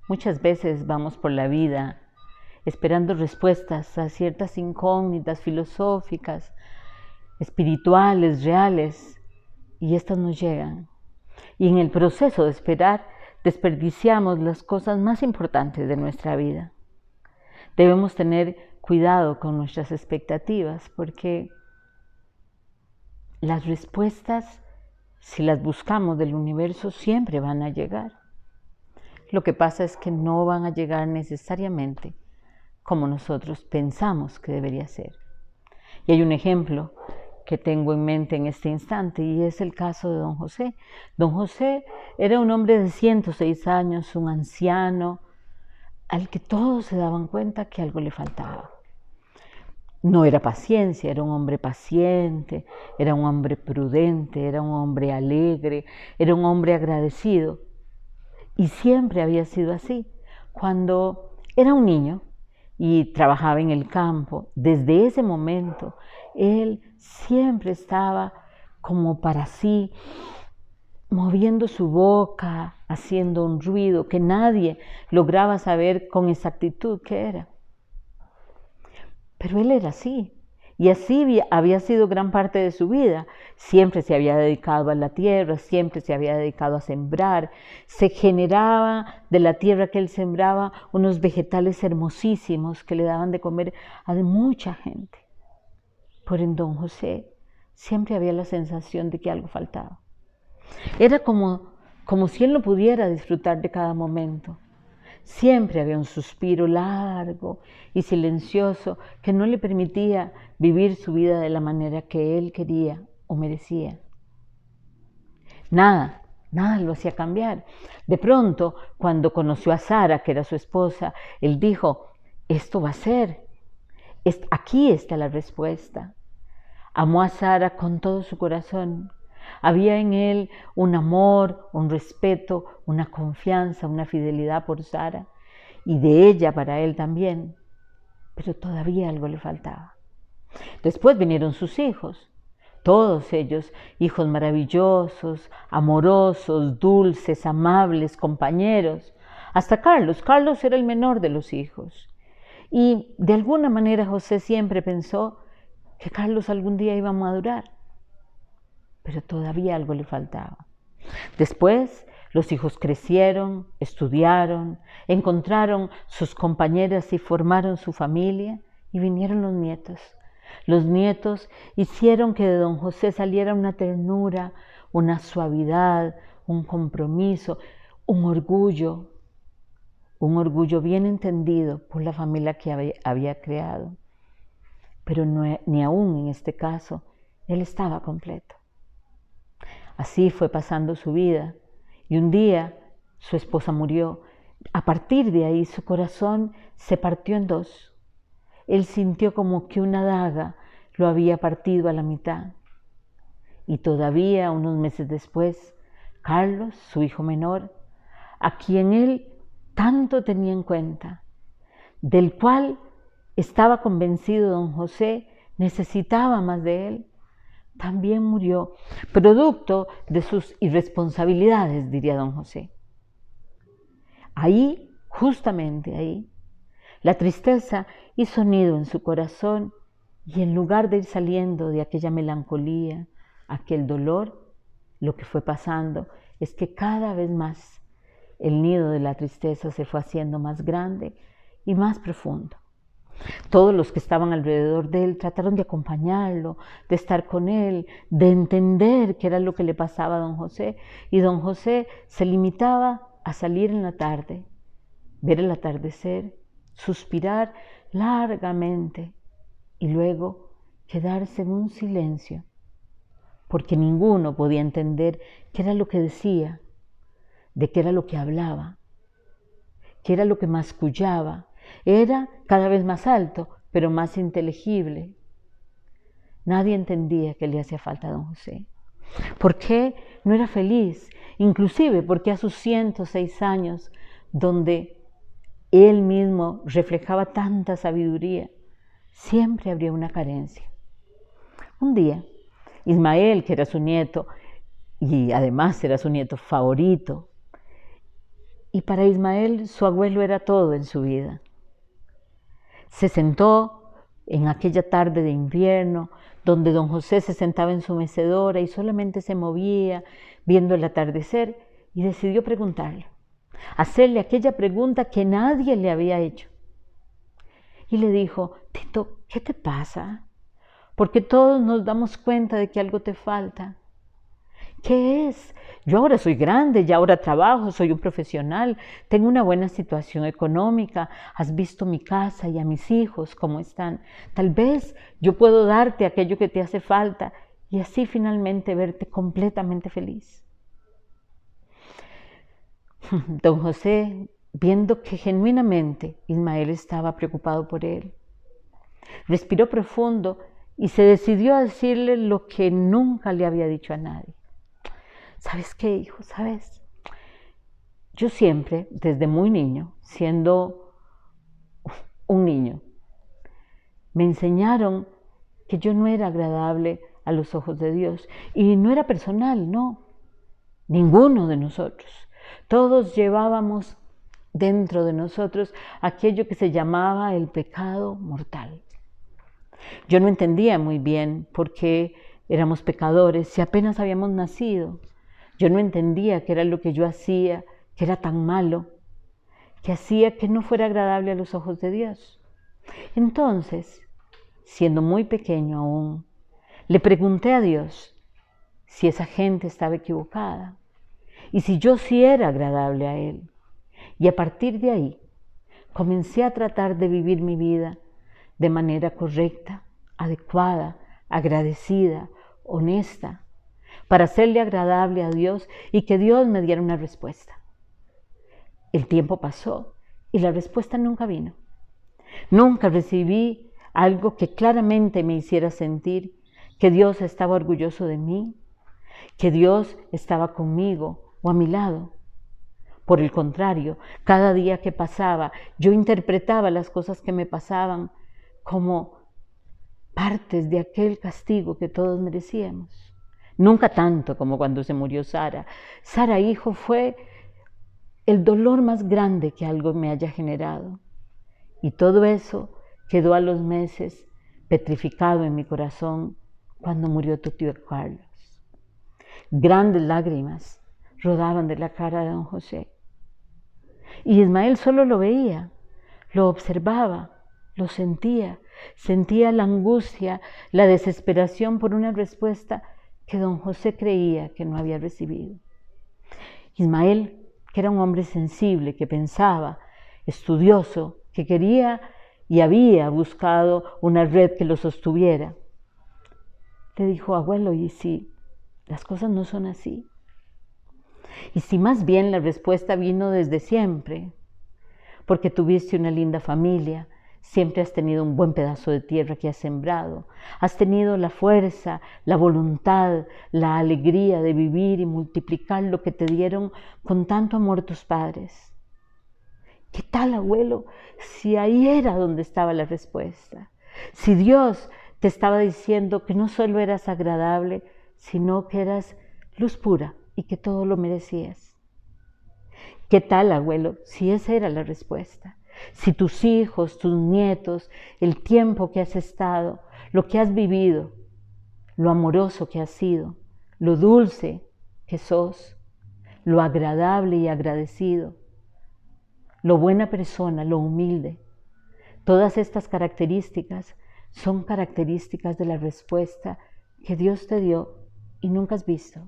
Muchas veces vamos por la vida esperando respuestas a ciertas incógnitas filosóficas, espirituales, reales, y estas no llegan. Y en el proceso de esperar, desperdiciamos las cosas más importantes de nuestra vida. Debemos tener cuidado con nuestras expectativas, porque las respuestas, si las buscamos del universo, siempre van a llegar. Lo que pasa es que no van a llegar necesariamente como nosotros pensamos que debería ser. Y hay un ejemplo que tengo en mente en este instante, y es el caso de don José. Don José era un hombre de 106 años, un anciano, al que todos se daban cuenta que algo le faltaba. No era paciencia, era un hombre paciente, era un hombre prudente, era un hombre alegre, era un hombre agradecido. Y siempre había sido así. Cuando era un niño y trabajaba en el campo, desde ese momento, él siempre estaba como para sí, moviendo su boca, haciendo un ruido que nadie lograba saber con exactitud qué era. Pero él era así, y así había sido gran parte de su vida. Siempre se había dedicado a la tierra, siempre se había dedicado a sembrar. Se generaba de la tierra que él sembraba unos vegetales hermosísimos que le daban de comer a mucha gente. Pero en don José siempre había la sensación de que algo faltaba. Era como si él no pudiera disfrutar de cada momento. Siempre había un suspiro largo y silencioso que no le permitía vivir su vida de la manera que él quería o merecía. Nada lo hacía cambiar. De pronto, cuando conoció a Sara, que era su esposa, él dijo, esto va a ser, aquí está la respuesta. Amó a Sara con todo su corazón. Había en él un amor, un respeto, una confianza, una fidelidad por Sara, y de ella para él también. Pero todavía algo le faltaba. Después vinieron sus hijos, todos ellos hijos maravillosos, amorosos, dulces, amables, compañeros. Hasta Carlos. Carlos era el menor de los hijos. Y de alguna manera José siempre pensó que Carlos algún día iba a madurar. Pero todavía algo le faltaba. Después los hijos crecieron, estudiaron, encontraron sus compañeras y formaron su familia, y vinieron los nietos. Los nietos hicieron que de don José saliera una ternura, una suavidad, un compromiso, un orgullo bien entendido por la familia que había creado. Pero ni aún en este caso él estaba completo. Así fue pasando su vida, y un día su esposa murió. A partir de ahí su corazón se partió en dos. Él sintió como que una daga lo había partido a la mitad. Y todavía unos meses después, Carlos, su hijo menor, a quien él tanto tenía en cuenta, del cual estaba convencido don José necesitaba más de él, también murió, producto de sus irresponsabilidades, diría don José. Ahí, justamente ahí, la tristeza hizo nido en su corazón, y en lugar de ir saliendo de aquella melancolía, aquel dolor, lo que fue pasando es que cada vez más el nido de la tristeza se fue haciendo más grande y más profundo. Todos los que estaban alrededor de él trataron de acompañarlo, de estar con él, de entender qué era lo que le pasaba a don José. Y don José se limitaba a salir en la tarde, ver el atardecer, suspirar largamente y luego quedarse en un silencio, porque ninguno podía entender qué era lo que decía, de qué era lo que hablaba, qué era lo que mascullaba. Era cada vez más alto, pero más inteligible. Nadie entendía qué le hacía falta a don José. ¿Por qué no era feliz? Inclusive porque a sus 106 años, donde él mismo reflejaba tanta sabiduría, siempre habría una carencia. Un día, Ismael, que era su nieto, y además era su nieto favorito, Y para Ismael su abuelo era todo en su vida. Se sentó en aquella tarde de invierno, donde don José se sentaba en su mecedora y solamente se movía viendo el atardecer, y decidió preguntarle, hacerle aquella pregunta que nadie le había hecho. Y le dijo, Tito, ¿qué te pasa? Porque todos nos damos cuenta de que algo te falta. ¿Qué es? Yo ahora soy grande, ya ahora trabajo, soy un profesional, tengo una buena situación económica, has visto mi casa y a mis hijos cómo están. Tal vez yo puedo darte aquello que te hace falta y así finalmente verte completamente feliz. Don José, viendo que genuinamente Ismael estaba preocupado por él, respiró profundo y se decidió a decirle lo que nunca le había dicho a nadie. ¿Sabes qué, hijo? ¿Sabes? Yo siempre, desde muy niño, siendo un niño, me enseñaron que yo no era agradable a los ojos de Dios. Y no era personal, no. Ninguno de nosotros. Todos llevábamos dentro de nosotros aquello que se llamaba el pecado mortal. Yo no entendía muy bien por qué éramos pecadores si apenas habíamos nacido. Yo no entendía qué era lo que yo hacía, que era tan malo, que hacía que no fuera agradable a los ojos de Dios. Entonces, siendo muy pequeño aún, le pregunté a Dios si esa gente estaba equivocada y si yo sí era agradable a Él. Y a partir de ahí, comencé a tratar de vivir mi vida de manera correcta, adecuada, agradecida, honesta, para hacerle agradable a Dios y que Dios me diera una respuesta. El tiempo pasó y la respuesta nunca vino. Nunca recibí algo que claramente me hiciera sentir que Dios estaba orgulloso de mí, que Dios estaba conmigo o a mi lado. Por el contrario, cada día que pasaba, yo interpretaba las cosas que me pasaban como partes de aquel castigo que todos merecíamos. Nunca tanto como cuando se murió Sara. Sara, hijo, fue el dolor más grande que algo me haya generado. Y todo eso quedó a los meses petrificado en mi corazón cuando murió tu tío Carlos. Grandes lágrimas rodaban de la cara de don José. Y Ismael solo lo veía, lo observaba, lo sentía la angustia, la desesperación por una respuesta que don José creía que no había recibido. Ismael, que era un hombre sensible, que pensaba, estudioso, que quería y había buscado una red que lo sostuviera, le dijo, abuelo, ¿y si las cosas no son así? Y si más bien la respuesta vino desde siempre, porque tuviste una linda familia, siempre has tenido un buen pedazo de tierra que has sembrado, has tenido la fuerza, la voluntad, la alegría de vivir y multiplicar lo que te dieron con tanto amor tus padres. ¿Qué tal, abuelo, si ahí era donde estaba la respuesta? Si Dios te estaba diciendo que no solo eras agradable, sino que eras luz pura y que todo lo merecías. ¿Qué tal, abuelo, si esa era la respuesta? Si tus hijos, tus nietos, el tiempo que has estado, lo que has vivido, lo amoroso que has sido, lo dulce que sos, lo agradable y agradecido, lo buena persona, lo humilde, todas estas características son características de la respuesta que Dios te dio y nunca has visto.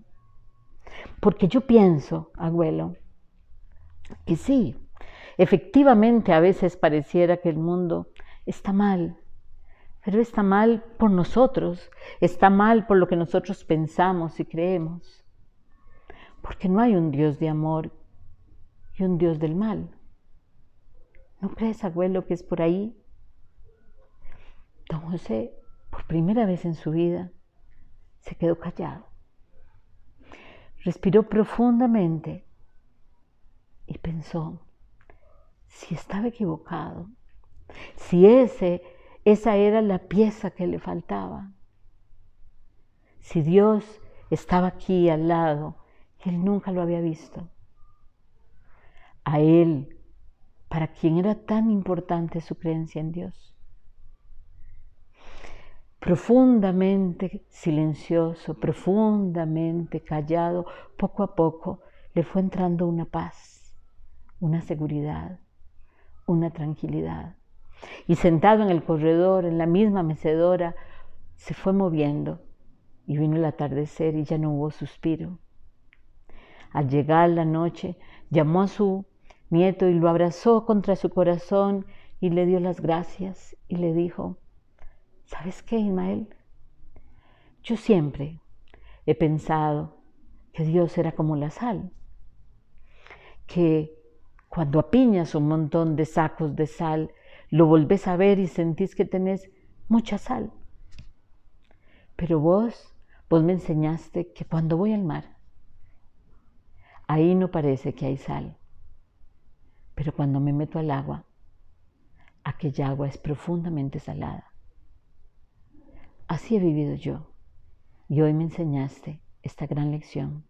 Porque yo pienso, abuelo, que sí, efectivamente a veces pareciera que el mundo está mal, pero está mal por nosotros, está mal por lo que nosotros pensamos y creemos. Porque no hay un Dios de amor y un Dios del mal. ¿No crees, abuelo, que es por ahí? Don José, por primera vez en su vida, se quedó callado. Respiró profundamente y pensó, si estaba equivocado, si esa era la pieza que le faltaba, si Dios estaba aquí al lado y él nunca lo había visto. a él, para quien era tan importante su creencia en Dios. Profundamente silencioso, profundamente callado, poco a poco le fue entrando una paz, una seguridad, una tranquilidad. Y sentado en el corredor, en la misma mecedora, se fue moviendo y vino el atardecer y ya no hubo suspiro. Al llegar la noche, llamó a su nieto y lo abrazó contra su corazón y le dio las gracias y le dijo: ¿sabes qué, Ismael? Yo siempre he pensado que Dios era como la sal, que cuando apiñas un montón de sacos de sal, lo volvés a ver y sentís que tenés mucha sal. Pero vos me enseñaste que cuando voy al mar, ahí no parece que hay sal. Pero cuando me meto al agua, aquella agua es profundamente salada. Así he vivido yo. Y hoy me enseñaste esta gran lección.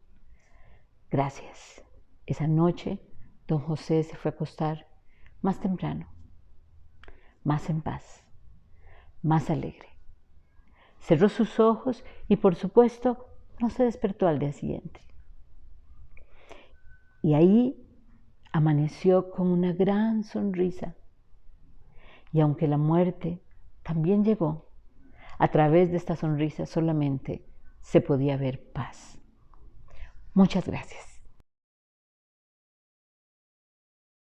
Gracias. Esa noche, don José se fue a acostar más temprano, más en paz, más alegre. Cerró sus ojos y, por supuesto, no se despertó al día siguiente. Y ahí amaneció con una gran sonrisa. Y aunque la muerte también llegó, a través de esta sonrisa solamente se podía ver paz. Muchas gracias.